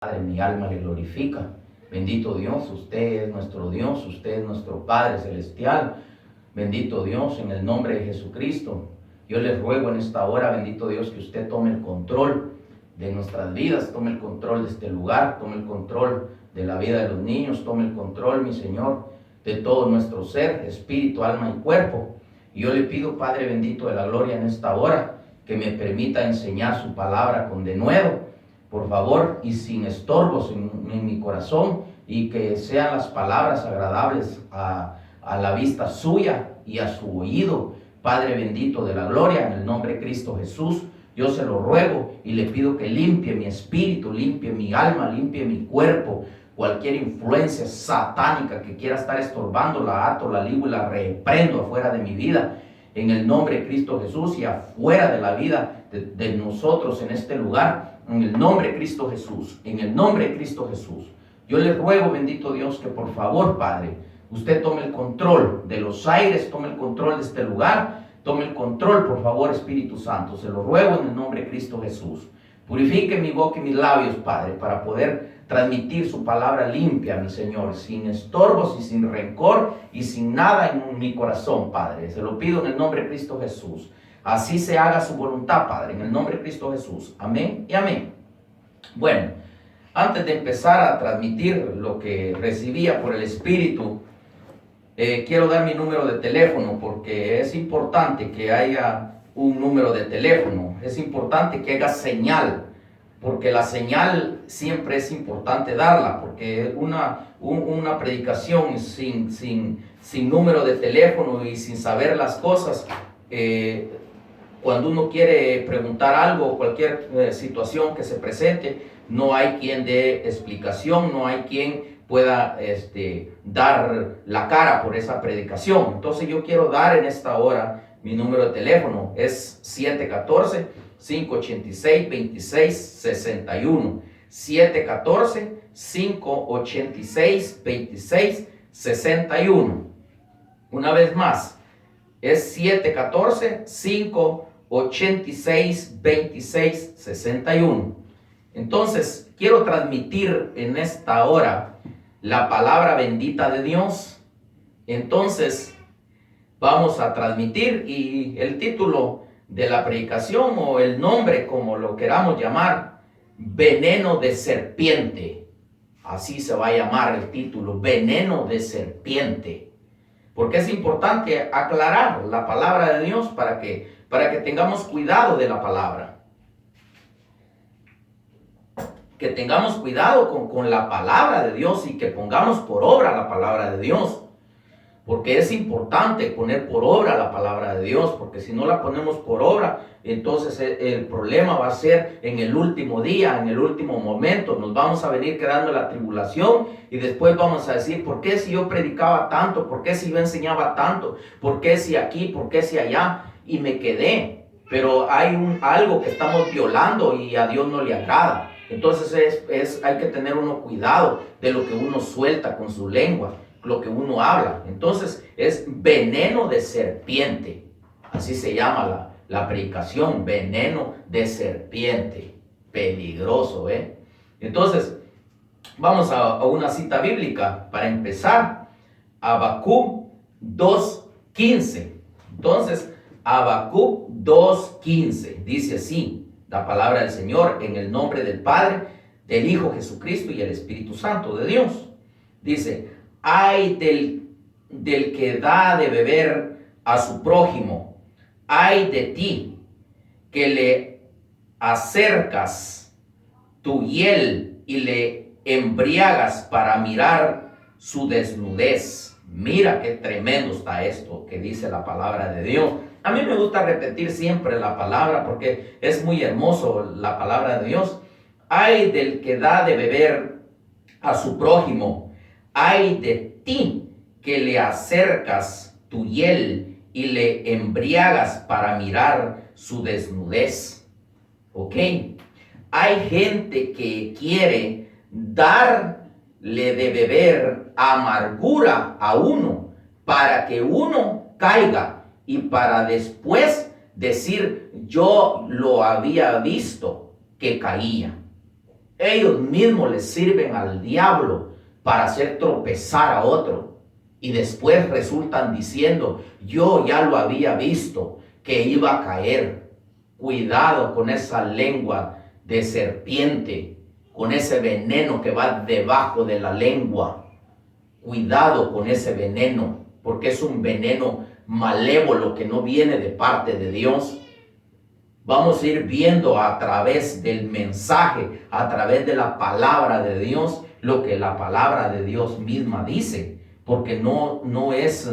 Padre, mi alma le glorifica. Bendito Dios, usted es nuestro Dios, usted es nuestro Padre Celestial. Bendito Dios, en el nombre de Jesucristo. Yo les ruego en esta hora, bendito Dios, que usted tome el control de nuestras vidas, tome el control de este lugar, tome el control de la vida de los niños, tome el control, mi Señor, de todo nuestro ser, espíritu, alma y cuerpo. Y yo le pido, Padre bendito de la gloria, en esta hora, que me permita enseñar su palabra con denuedo, por favor, y sin estorbos en mi corazón, y que sean las palabras agradables a la vista suya y a su oído. Padre bendito de la gloria, en el nombre de Cristo Jesús, yo se lo ruego y le pido que limpie mi espíritu, limpie mi alma, limpie mi cuerpo. Cualquier influencia satánica que quiera estar estorbando, la ato, la ligo y la reprendo afuera de mi vida, en el nombre de Cristo Jesús, y afuera de la vida de nosotros en este lugar, en el nombre de Cristo Jesús, en el nombre de Cristo Jesús. Yo le ruego, bendito Dios, que por favor, Padre, usted tome el control de los aires, tome el control de este lugar, tome el control, por favor, Espíritu Santo. Se lo ruego en el nombre de Cristo Jesús. Purifique mi boca y mis labios, Padre, para poder transmitir su palabra limpia, mi Señor, sin estorbos y sin rencor y sin nada en mi corazón, Padre. Se lo pido en el nombre de Cristo Jesús. Así se haga su voluntad, Padre, en el nombre de Cristo Jesús. Amén y amén. Bueno, antes de empezar a transmitir lo que recibía por el Espíritu, quiero dar mi número de teléfono, porque es importante que haya un número de teléfono. Es importante que haya señal, porque la señal siempre es importante darla, porque una predicación sin número de teléfono y sin saber las cosas, cuando uno quiere preguntar algo, cualquier situación que se presente, no hay quien dé explicación, no hay quien pueda dar la cara por esa predicación. Entonces yo quiero dar en esta hora mi número de teléfono. Es 714-586-2661. 714-586-2661. Una vez más, es 714-586-2661. Entonces, quiero transmitir en esta hora la palabra bendita de Dios. Entonces, vamos a transmitir, y el título de la predicación, o el nombre, como lo queramos llamar, veneno de serpiente. Así se va a llamar el título, veneno de serpiente. Porque es importante aclarar la palabra de Dios para que tengamos cuidado de la palabra. Que tengamos cuidado con la palabra de Dios y que pongamos por obra la palabra de Dios. Porque es importante poner por obra la palabra de Dios, porque si no la ponemos por obra, entonces el problema va a ser en el último día, en el último momento. Nos vamos a venir quedando en la tribulación y después vamos a decir, ¿por qué si yo predicaba tanto? ¿Por qué si yo enseñaba tanto? ¿Por qué si aquí? ¿Por qué si allá? Y me quedé. Pero hay algo que estamos violando y a Dios no le agrada. Entonces hay que tener uno cuidado de lo que uno suelta con su lengua, lo que uno habla. Entonces es veneno de serpiente. Así se llama la predicación, veneno de serpiente. Peligroso, ¿eh? Entonces, vamos a una cita bíblica para empezar. Habacuc 2:15. Entonces, Habacuc 2:15 dice así la palabra del Señor, en el nombre del Padre, del Hijo Jesucristo y el Espíritu Santo de Dios. Dice: ay del que da de beber a su prójimo, ay de ti que le acercas tu hiel y le embriagas para mirar su desnudez. Mira qué tremendo está esto que dice la palabra de Dios. A mí me gusta repetir siempre la palabra porque es muy hermoso la palabra de Dios. Ay del que da de beber a su prójimo, ay de ti que le acercas tu hiel y le embriagas para mirar su desnudez. ¿Ok? Hay gente que quiere darle de beber amargura a uno para que uno caiga y para después decir, yo lo había visto que caía. Ellos mismos le sirven al diablo para hacer tropezar a otro. Y después resultan diciendo, yo ya lo había visto, que iba a caer. Cuidado con esa lengua de serpiente, con ese veneno que va debajo de la lengua. Cuidado con ese veneno, porque es un veneno malévolo que no viene de parte de Dios. Vamos a ir viendo a través del mensaje, a través de la palabra de Dios, lo que la palabra de Dios misma dice, porque no es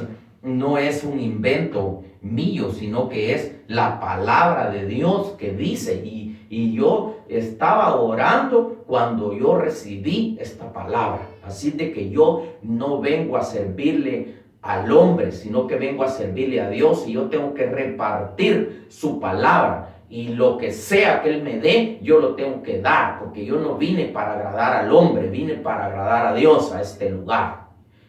un invento mío, sino que es la palabra de Dios que dice. Y yo estaba orando cuando yo recibí esta palabra. Así de que yo no vengo a servirle al hombre, sino que vengo a servirle a Dios, y yo tengo que repartir su palabra. Y lo que sea que Él me dé, yo lo tengo que dar, porque yo no vine para agradar al hombre, vine para agradar a Dios a este lugar.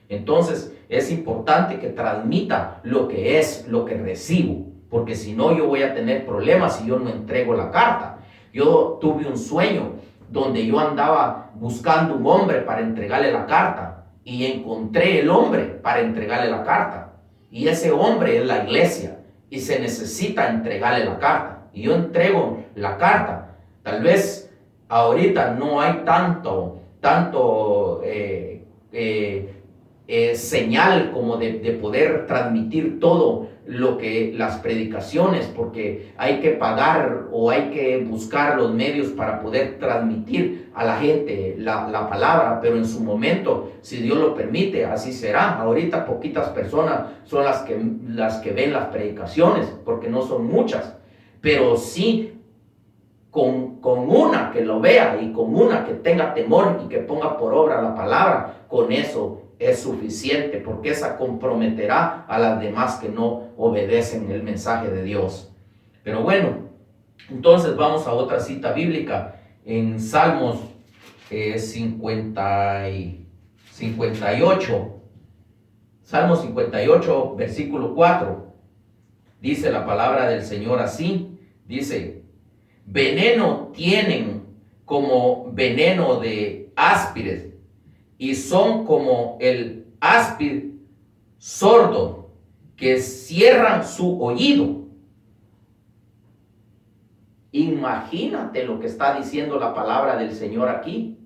Entonces es importante que transmita lo que es, lo que recibo, porque si no yo voy a tener problemas si yo no entrego la carta. Yo tuve un sueño donde yo andaba buscando un hombre para entregarle la carta, y encontré el hombre para entregarle la carta, y ese hombre es la iglesia, y se necesita entregarle la carta. Y yo entrego la carta. Tal vez ahorita no hay tanto señal como de poder transmitir todo lo que las predicaciones, porque hay que pagar o hay que buscar los medios para poder transmitir a la gente la palabra, pero en su momento, si Dios lo permite, así será. Ahorita poquitas personas son las que ven las predicaciones, porque no son muchas, pero sí con una que lo vea y con una que tenga temor y que ponga por obra la palabra, con eso es suficiente, porque esa comprometerá a las demás que no obedecen el mensaje de Dios. Pero bueno, entonces vamos a otra cita bíblica en Salmos 58. Salmos 58, versículo 4. Dice la palabra del Señor así. Dice: veneno tienen como veneno de áspides, y son como el áspid sordo que cierran su oído. Imagínate lo que está diciendo la palabra del Señor aquí.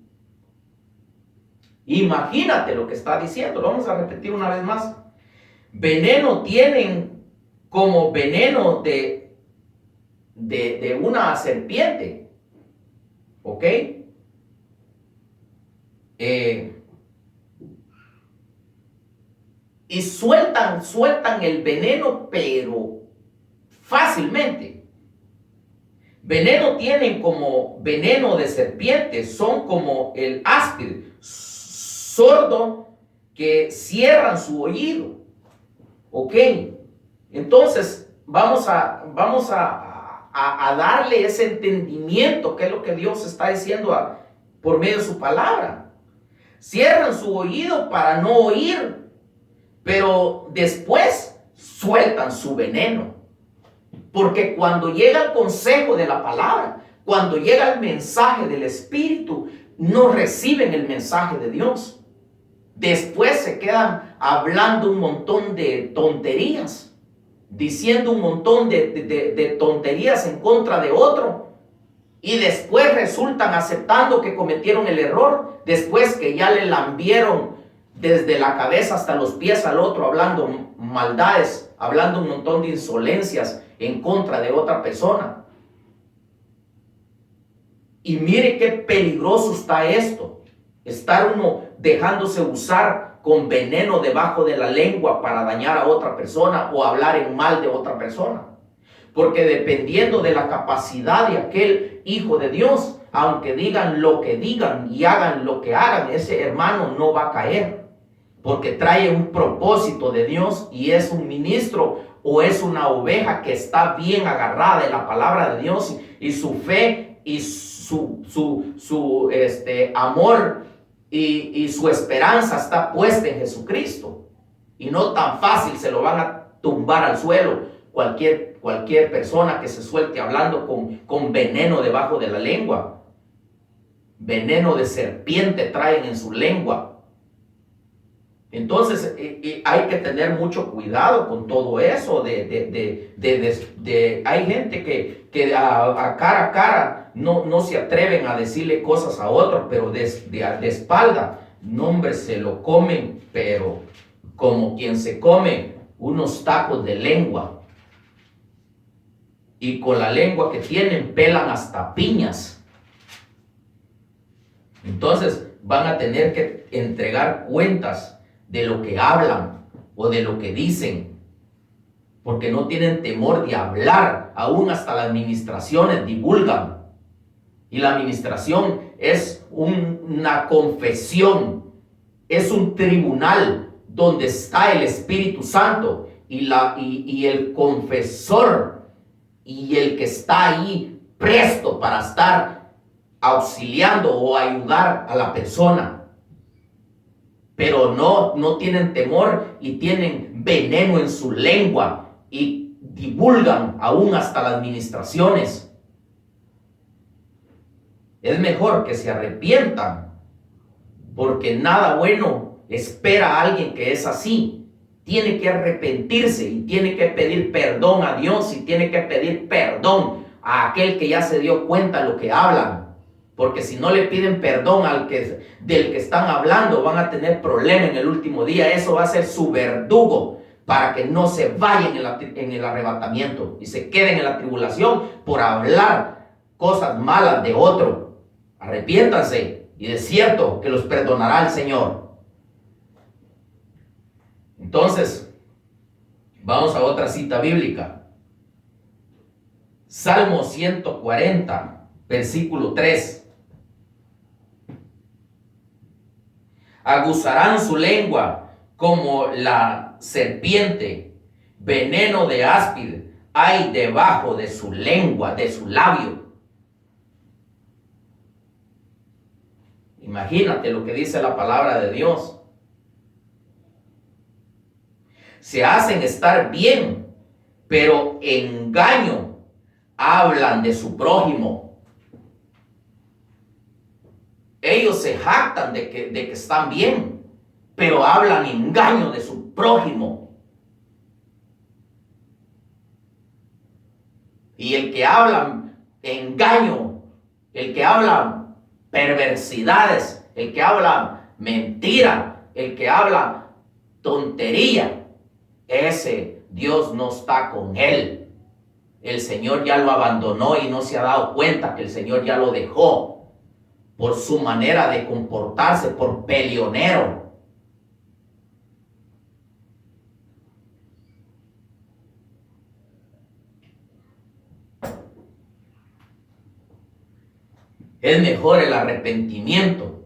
Imagínate lo que está diciendo. Lo vamos a repetir una vez más. Veneno tienen como veneno de una serpiente. ¿Ok? Y sueltan el veneno, pero fácilmente. Veneno tienen como veneno de serpiente, son como el áspid sordo que cierran su oído. ¿Ok? Entonces vamos a darle ese entendimiento, que es lo que Dios está diciendo por medio de su palabra. Cierran su oído para no oír, pero después sueltan su veneno. Porque cuando llega el consejo de la palabra, cuando llega el mensaje del Espíritu, no reciben el mensaje de Dios. Después se quedan hablando un montón de tonterías, diciendo un montón de tonterías en contra de otro. Y después resultan aceptando que cometieron el error, después que ya le lambieron desde la cabeza hasta los pies al otro, hablando maldades, hablando un montón de insolencias en contra de otra persona. Y mire qué peligroso está esto, estar uno dejándose usar con veneno debajo de la lengua para dañar a otra persona o hablar en mal de otra persona. Porque dependiendo de la capacidad de aquel hijo de Dios, aunque digan lo que digan y hagan lo que hagan, ese hermano no va a caer, porque trae un propósito de Dios y es un ministro o es una oveja que está bien agarrada de la palabra de Dios, y su fe y su amor y su esperanza está puesta en Jesucristo, y no tan fácil se lo van a tumbar al suelo cualquier persona que se suelte hablando con veneno debajo de la lengua. veneno de serpiente traen en su lengua. Entonces hay que tener mucho cuidado con todo eso. Hay gente que a cara no se atreven a decirle cosas a otros, pero de espalda, no, hombre, se lo comen, pero como quien se come unos tacos de lengua. Y con la lengua que tienen pelan hasta piñas. Entonces van a tener que entregar cuentas de lo que hablan o de lo que dicen, porque no tienen temor de hablar. Aún hasta las administraciones divulgan, y la administración es una confesión, es un tribunal donde está el Espíritu Santo y el confesor y el que está ahí presto para estar auxiliando o ayudar a la persona. Pero no tienen temor y tienen veneno en su lengua y divulgan aún hasta las administraciones. Es mejor que se arrepientan, porque nada bueno espera a alguien que es así. Tiene que arrepentirse y tiene que pedir perdón a Dios y tiene que pedir perdón a aquel que ya se dio cuenta de lo que hablan. Porque si no le piden perdón del que están hablando, van a tener problemas en el último día. Eso va a ser su verdugo para que no se vayan en el arrebatamiento y se queden en la tribulación por hablar cosas malas de otro. Arrepiéntanse y de cierto que los perdonará el Señor. Entonces, vamos a otra cita bíblica. Salmo 140, versículo 3. Aguzarán su lengua como la serpiente, veneno de áspid hay debajo de su lengua, de su labio. Imagínate lo que dice la palabra de Dios. Se hacen estar bien, pero engaño hablan de su prójimo. Ellos se jactan de que están bien, pero hablan engaño de su prójimo. Y el que habla engaño, el que habla perversidades, el que habla mentira, el que habla tontería, ese Dios no está con él. El Señor ya lo abandonó y no se ha dado cuenta que el Señor ya lo dejó por su manera de comportarse, por peleonero. Es mejor el arrepentimiento.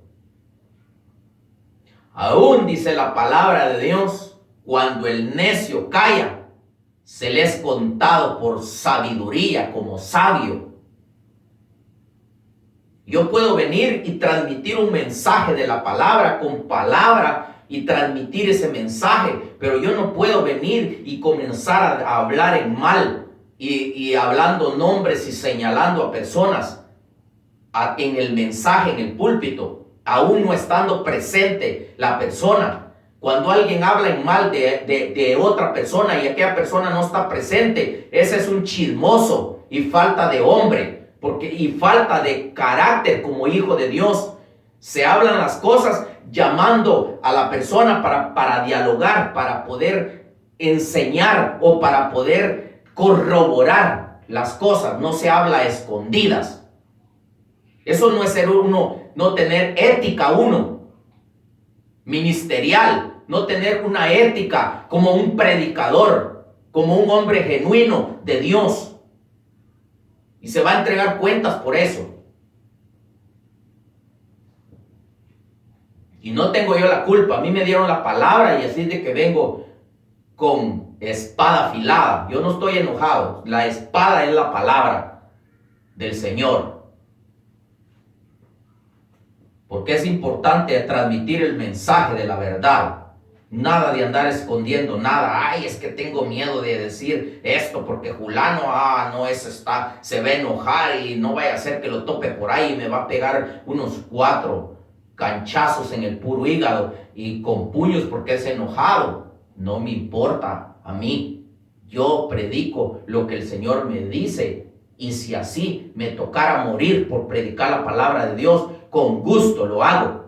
Aún dice la palabra de Dios, cuando el necio calla, se le es contado por sabiduría como sabio. Yo puedo venir y transmitir un mensaje de la palabra con palabra y transmitir ese mensaje, pero yo no puedo venir y comenzar a hablar en mal y hablando nombres y señalando a personas en el mensaje, en el púlpito, aún no estando presente la persona. Cuando alguien habla en mal de otra persona y aquella persona no está presente, ese es un chismoso y falta de hombre. Y falta de carácter como hijo de Dios. Se hablan las cosas llamando a la persona para dialogar, para poder enseñar o para poder corroborar las cosas. No se habla a escondidas. Eso no es ser uno, no tener ética ministerial, no tener una ética como un predicador, como un hombre genuino de Dios. Y se va a entregar cuentas por eso. Y no tengo yo la culpa. A mí me dieron la palabra y así es de que vengo con espada afilada. Yo no estoy enojado. La espada es la palabra del Señor. Porque es importante transmitir el mensaje de la verdad. Nada de andar escondiendo nada. Ay, es que tengo miedo de decir esto porque Julano, no, se va a enojar y no vaya a ser que lo tope por ahí y me va a pegar unos 4 canchazos en el puro hígado y con puños porque es enojado. No me importa a mí. Yo predico lo que el Señor me dice, y si así me tocara morir por predicar la palabra de Dios, con gusto lo hago.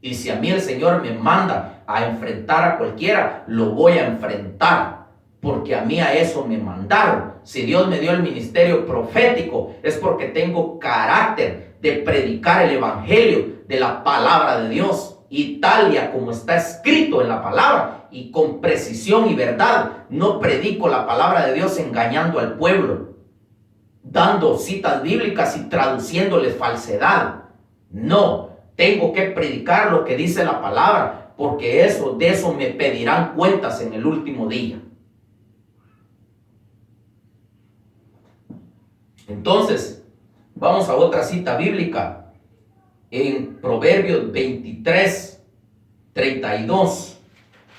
Y si a mí el Señor me manda a enfrentar a cualquiera, lo voy a enfrentar, porque a mí a eso me mandaron. Si Dios me dio el ministerio profético, es porque tengo carácter de predicar el evangelio de la palabra de Dios, y tal y como está escrito en la palabra, y con precisión y verdad. No predico la palabra de Dios engañando al pueblo, dando citas bíblicas y traduciéndoles falsedad. No, tengo que predicar lo que dice la palabra, porque de eso me pedirán cuentas en el último día. Entonces, vamos a otra cita bíblica. En Proverbios 23, 32.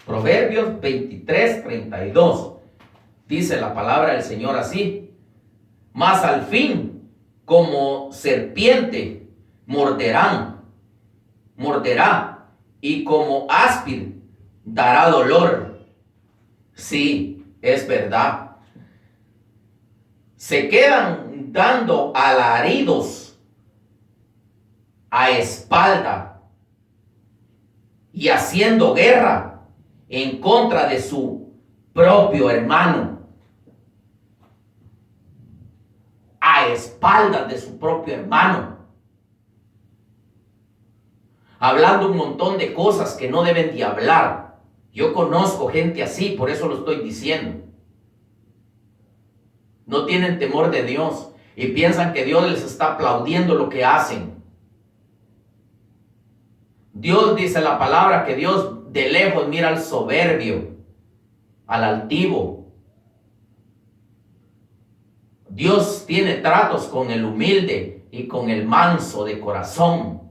Proverbios 23, 32. Dice la palabra del Señor así: mas al fin, como serpiente, morderá, y como áspid, dará dolor. Sí, es verdad. Se quedan dando alaridos a espalda y haciendo guerra en contra de su propio hermano. A espaldas de su propio hermano. Hablando un montón de cosas que no deben de hablar. Yo conozco gente así, por eso lo estoy diciendo. No tienen temor de Dios y piensan que Dios les está aplaudiendo lo que hacen. Dios dice la palabra que Dios de lejos mira al soberbio, al altivo. Dios tiene tratos con el humilde y con el manso de corazón.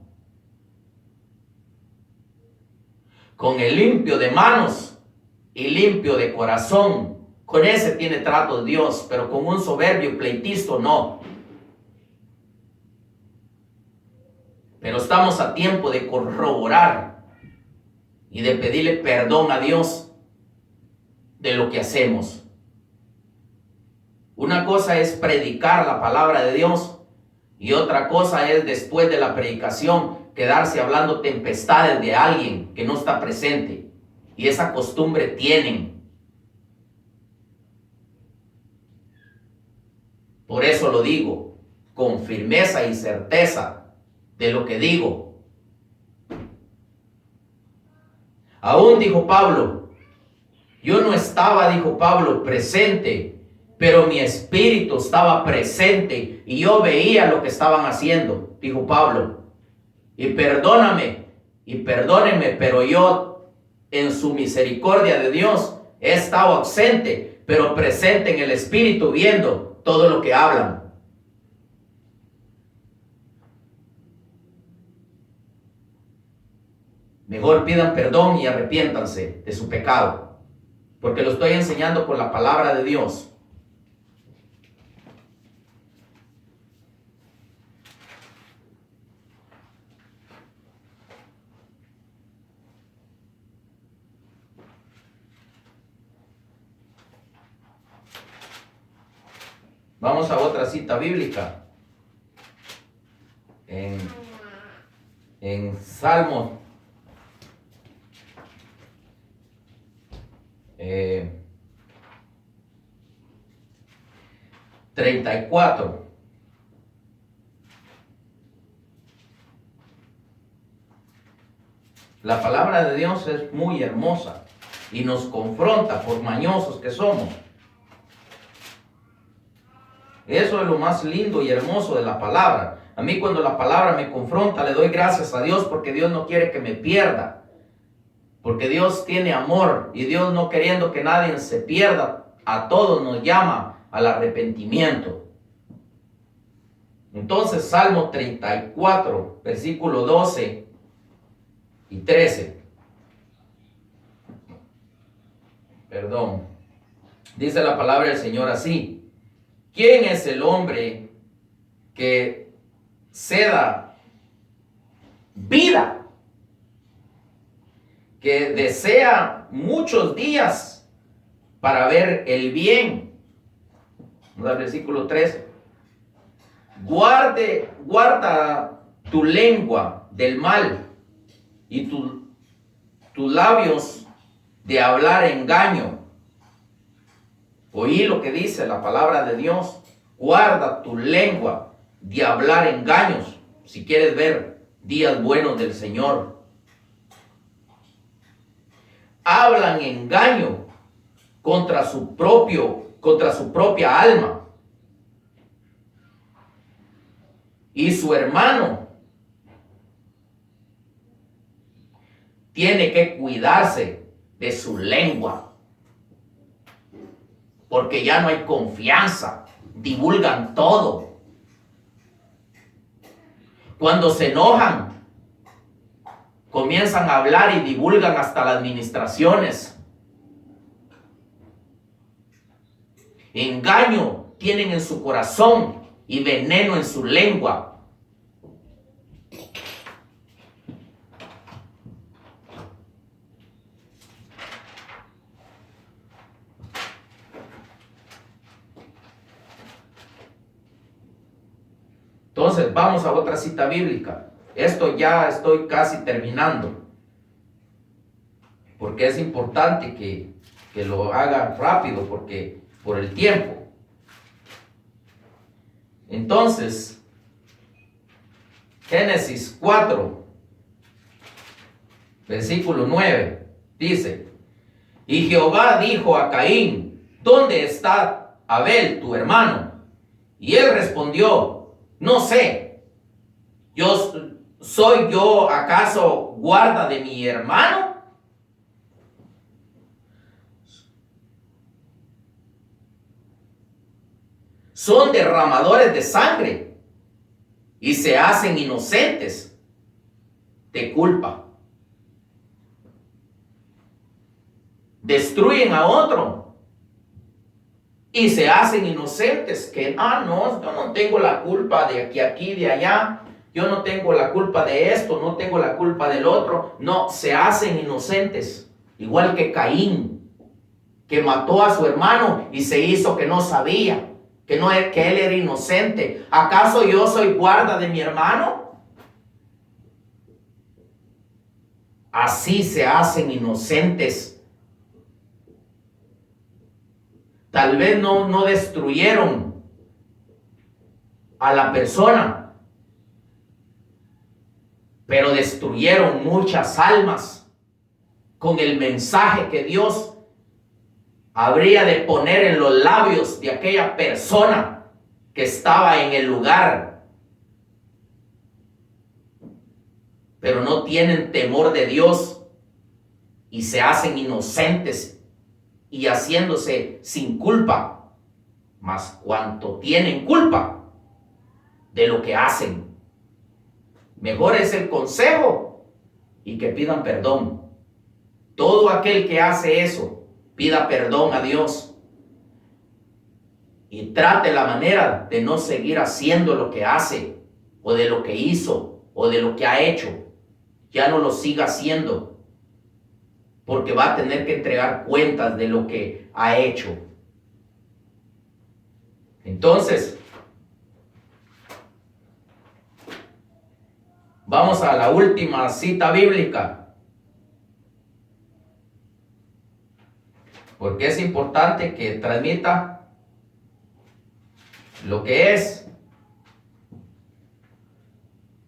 Con el limpio de manos y limpio de corazón, con ese tiene trato Dios, pero con un soberbio pleitisto no. Pero estamos a tiempo de corroborar y de pedirle perdón a Dios de lo que hacemos. Una cosa es predicar la palabra de Dios y otra cosa es, después de la predicación, quedarse hablando tempestades de alguien que no está presente. Y esa costumbre tienen. Por eso lo digo con firmeza y certeza de lo que digo. Aún dijo Pablo, yo no estaba, dijo Pablo, presente, pero mi espíritu estaba presente y yo veía lo que estaban haciendo, dijo Pablo. Y perdóname y perdónenme, pero yo, en su misericordia de Dios, he estado ausente, pero presente en el espíritu, viendo todo lo que hablan. Mejor pidan perdón y arrepiéntanse de su pecado, porque lo estoy enseñando por la palabra de Dios. Vamos a otra cita bíblica. En Salmos 34. La palabra de Dios es muy hermosa y nos confronta por mañosos que somos. Eso es lo más lindo y hermoso de la palabra. A mí, cuando la palabra me confronta, le doy gracias a Dios, porque Dios no quiere que me pierda. Porque Dios tiene amor, y Dios, no queriendo que nadie se pierda, a todos nos llama al arrepentimiento. Entonces, Salmo 34, versículo 12 y 13. perdón, dice la palabra del Señor así: ¿quién es el hombre que ceda vida, que desea muchos días para ver el bien? Vamos al versículo 13. Guarda tu lengua del mal y tus labios de hablar engaño. Oí lo que dice la palabra de Dios. Guarda tu lengua de hablar engaños, si quieres ver días buenos del Señor. Hablan engaño contra su propia alma. Y su hermano tiene que cuidarse de su lengua, porque ya no hay confianza, divulgan todo. Cuando se enojan, comienzan a hablar y divulgan hasta las administraciones. Engaño tienen en su corazón y veneno en su lengua. Entonces vamos a otra cita bíblica. Esto ya estoy casi terminando, porque es importante que lo hagan rápido, porque por el tiempo. Entonces, Génesis 4, versículo 9, dice: y Jehová dijo a Caín: ¿dónde está Abel tu hermano? Y él respondió: no sé, ¿soy yo acaso guarda de mi hermano? Son derramadores de sangre y se hacen inocentes de culpa. Destruyen a otro y se hacen inocentes, que no, yo no tengo la culpa de aquí, de allá, yo no tengo la culpa de esto, no tengo la culpa del otro. No, se hacen inocentes, igual que Caín, que mató a su hermano y se hizo que no sabía, que él era inocente. ¿Acaso yo soy guarda de mi hermano? Así se hacen inocentes. Tal vez no destruyeron a la persona, pero destruyeron muchas almas con el mensaje que Dios habría de poner en los labios de aquella persona que estaba en el lugar. Pero no tienen temor de Dios y se hacen inocentes y haciéndose sin culpa, mas cuanto tienen culpa de lo que hacen. Mejor es el consejo y que pidan perdón. Todo aquel que hace eso, pida perdón a Dios y trate la manera de no seguir haciendo lo que hace, o de lo que hizo, o de lo que ha hecho. Ya no lo siga haciendo, porque va a tener que entregar cuentas de lo que ha hecho. Entonces, vamos a la última cita bíblica, porque es importante que transmita lo que es.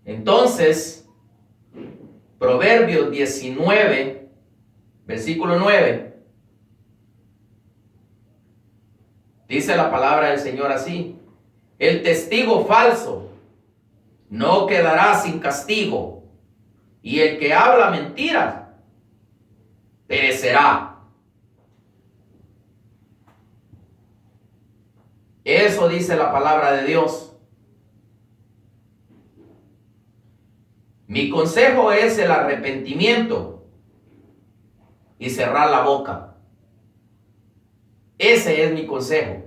Entonces, Proverbios 19, versículo 9, dice la palabra del Señor así: el testigo falso no quedará sin castigo, y el que habla mentiras perecerá. Eso dice la palabra de Dios. Mi consejo es el arrepentimiento y cerrar la boca. Ese es mi consejo.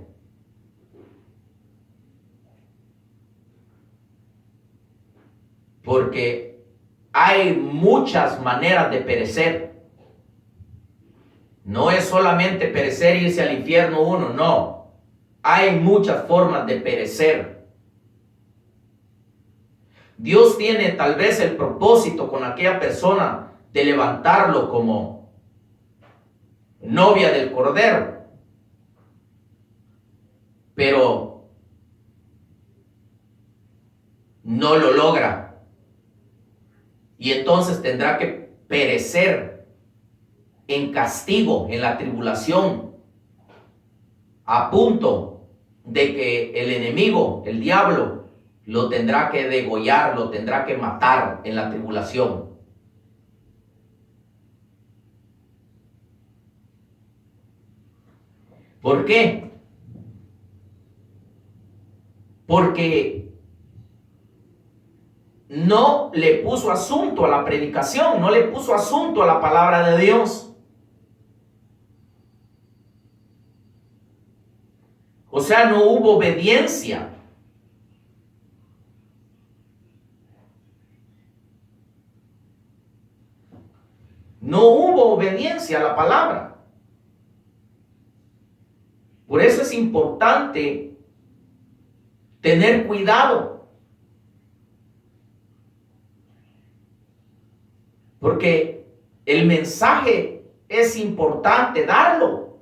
Porque hay muchas maneras de perecer. No es solamente perecer e irse al infierno uno, no. Hay muchas formas de perecer. Dios tiene tal vez el propósito con aquella persona de levantarlo como novia del Cordero. Pero no lo logra. Y entonces tendrá que perecer en castigo, en la tribulación, a punto de que el enemigo, el diablo, lo tendrá que degollar, lo tendrá que matar en la tribulación. ¿Por qué? Porque no le puso asunto a la predicación, no le puso asunto a la palabra de Dios. O sea, no hubo obediencia. No hubo obediencia a la palabra. Por eso es importante tener cuidado. Porque el mensaje es importante darlo.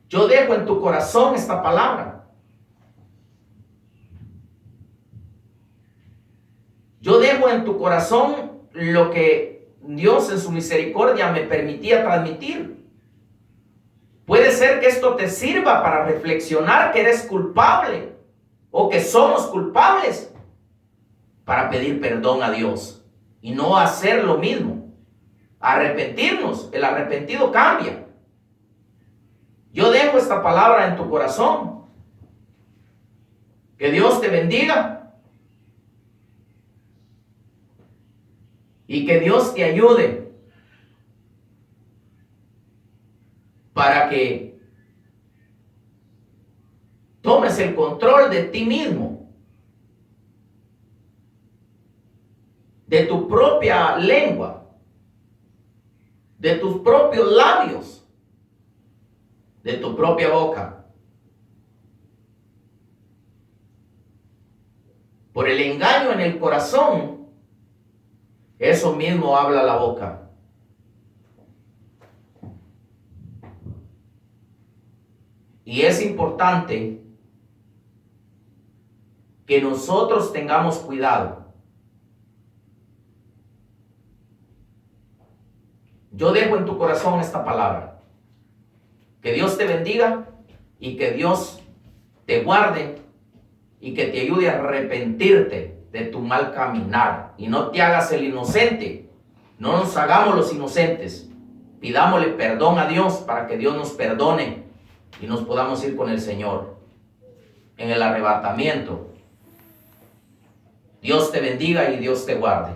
Yo dejo en tu corazón esta palabra. Yo dejo en tu corazón lo que Dios en su misericordia me permitía transmitir. Puede ser que esto te sirva para reflexionar que eres culpable o que somos culpables, para pedir perdón a Dios y no hacer lo mismo. Arrepentirnos. El arrepentido cambia. Yo dejo esta palabra en tu corazón. Que Dios te bendiga. Y que Dios te ayude para que tomes el control de ti mismo, de tu propia lengua, de tus propios labios, de tu propia boca. Por el engaño en el corazón, eso mismo habla la boca. Y es importante que nosotros tengamos cuidado. Yo dejo en tu corazón esta palabra. Que Dios te bendiga y que Dios te guarde y que te ayude a arrepentirte de tu mal caminar y no te hagas el inocente. No nos hagamos los inocentes. Pidámosle perdón a Dios para que Dios nos perdone y nos podamos ir con el Señor en el arrebatamiento. Dios te bendiga y Dios te guarde.